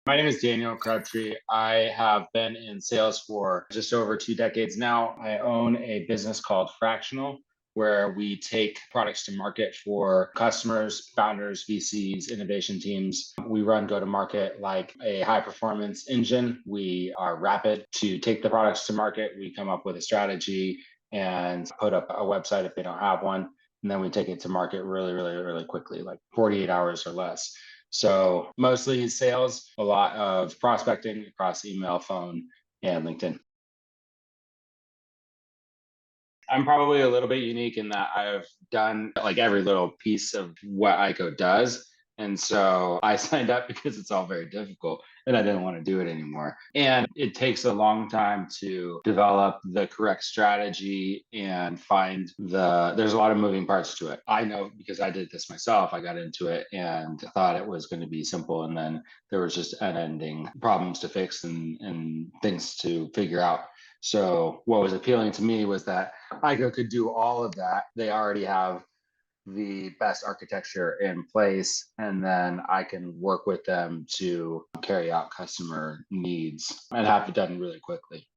My name is Daniel Crabtree. I have been in sales for just over 2 decades now. I own a business called Fractional, where we take products to market for customers, founders, VCs, innovation teams. We run go to market like a high performance engine. We are rapid to take the products to market. We come up with a strategy and put up a website if they don't have one. And then we take it to market really quickly, like 48 hours or less. So mostly sales, a lot of prospecting across email, phone, and LinkedIn. I'm probably a little bit unique in that I've done like every little piece of what AICO does. And so I signed up because it's all very difficult and I didn't want to do it anymore. And it takes a long time to develop the correct strategy and find there's a lot of moving parts to it. I know because I did this myself. I got into it and thought it was going to be simple. And then there was just unending problems to fix and things to figure out. So what was appealing to me was that AICO could do all of that. They already have the best architecture in place, and then I can work with them to carry out customer needs and have it done really quickly.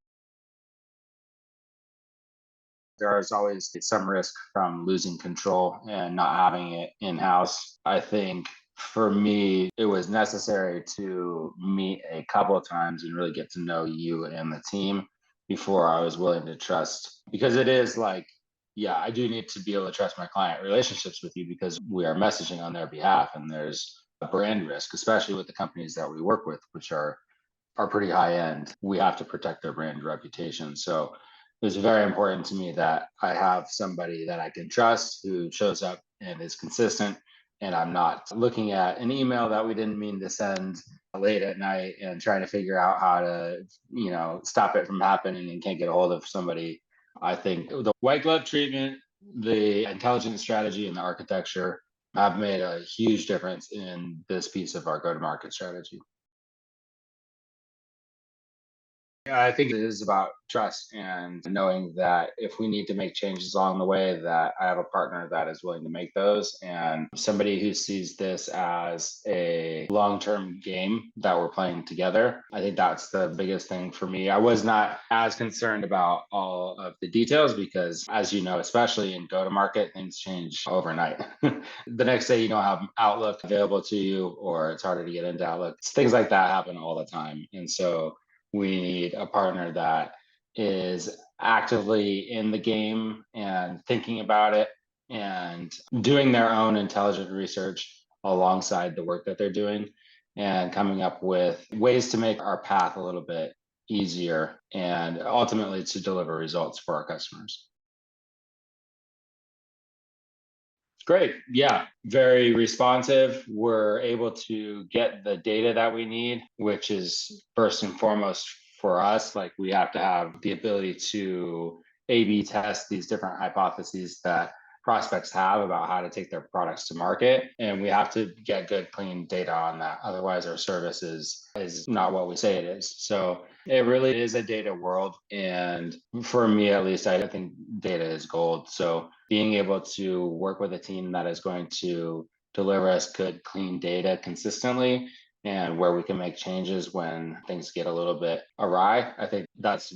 There is always some risk from losing control and not having it in-house. I think for me, it was necessary to meet a couple of times and really get to know you and the team before I was willing to trust. Because it is like, yeah, I do need to be able to trust my client relationships with you because we are messaging on their behalf and there's a brand risk, especially with the companies that we work with, which are pretty high end. We have to protect their brand reputation. So it's very important to me that I have somebody that I can trust who shows up and is consistent. And I'm not looking at an email that we didn't mean to send late at night and trying to figure out how to, stop it from happening and can't get a hold of somebody. I think the white glove treatment, the intelligence strategy, and the architecture have made a huge difference in this piece of our go to market strategy. Yeah, I think it is about trust and knowing that if we need to make changes along the way, that I have a partner that is willing to make those and somebody who sees this as a long-term game that we're playing together. I think that's the biggest thing for me. I was not as concerned about all of the details because, as you know, especially in go-to-market, things change overnight. The next day, you don't have Outlook available to you, or it's harder to get into Outlook. Things like that happen all the time. And so we need a partner that is actively in the game and thinking about it and doing their own intelligent research alongside the work that they're doing and coming up with ways to make our path a little bit easier and ultimately to deliver results for our customers. Great. Yeah. Very responsive. We're able to get the data that we need, which is first and foremost for us. Like we have to have the ability to A/B test these different hypotheses that prospects have about how to take their products to market. And we have to get good, clean data on that. Otherwise, our service is not what we say it is. So it really is a data world. And for me, at least, I think data is gold. So being able to work with a team that is going to deliver us good, clean data consistently and where we can make changes when things get a little bit awry, I think that's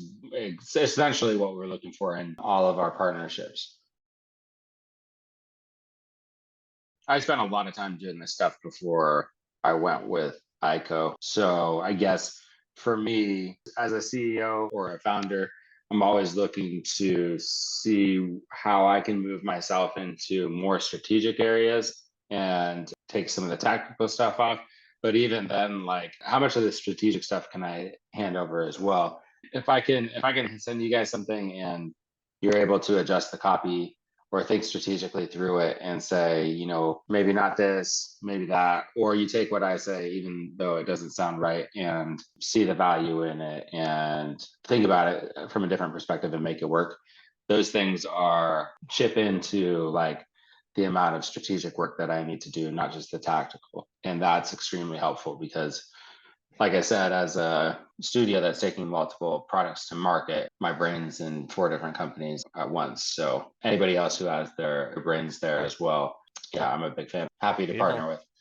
essentially what we're looking for in all of our partnerships. I spent a lot of time doing this stuff before I went with AICO. So I guess for me, as a CEO or a founder, I'm always looking to see how I can move myself into more strategic areas and take some of the tactical stuff off. But even then, like how much of the strategic stuff can I hand over as well? If I can send you guys something and you're able to adjust the copy or think strategically through it and say, maybe not this, maybe that, or you take what I say, even though it doesn't sound right, and see the value in it and think about it from a different perspective and make it work. Those things are chip into like the amount of strategic work that I need to do, not just the tactical. And that's extremely helpful because like I said, as a studio that's taking multiple products to market, my brain's in 4 different companies at once. So anybody else who has their brains there as well, yeah, I'm a big fan. Happy to partner Beautiful. with.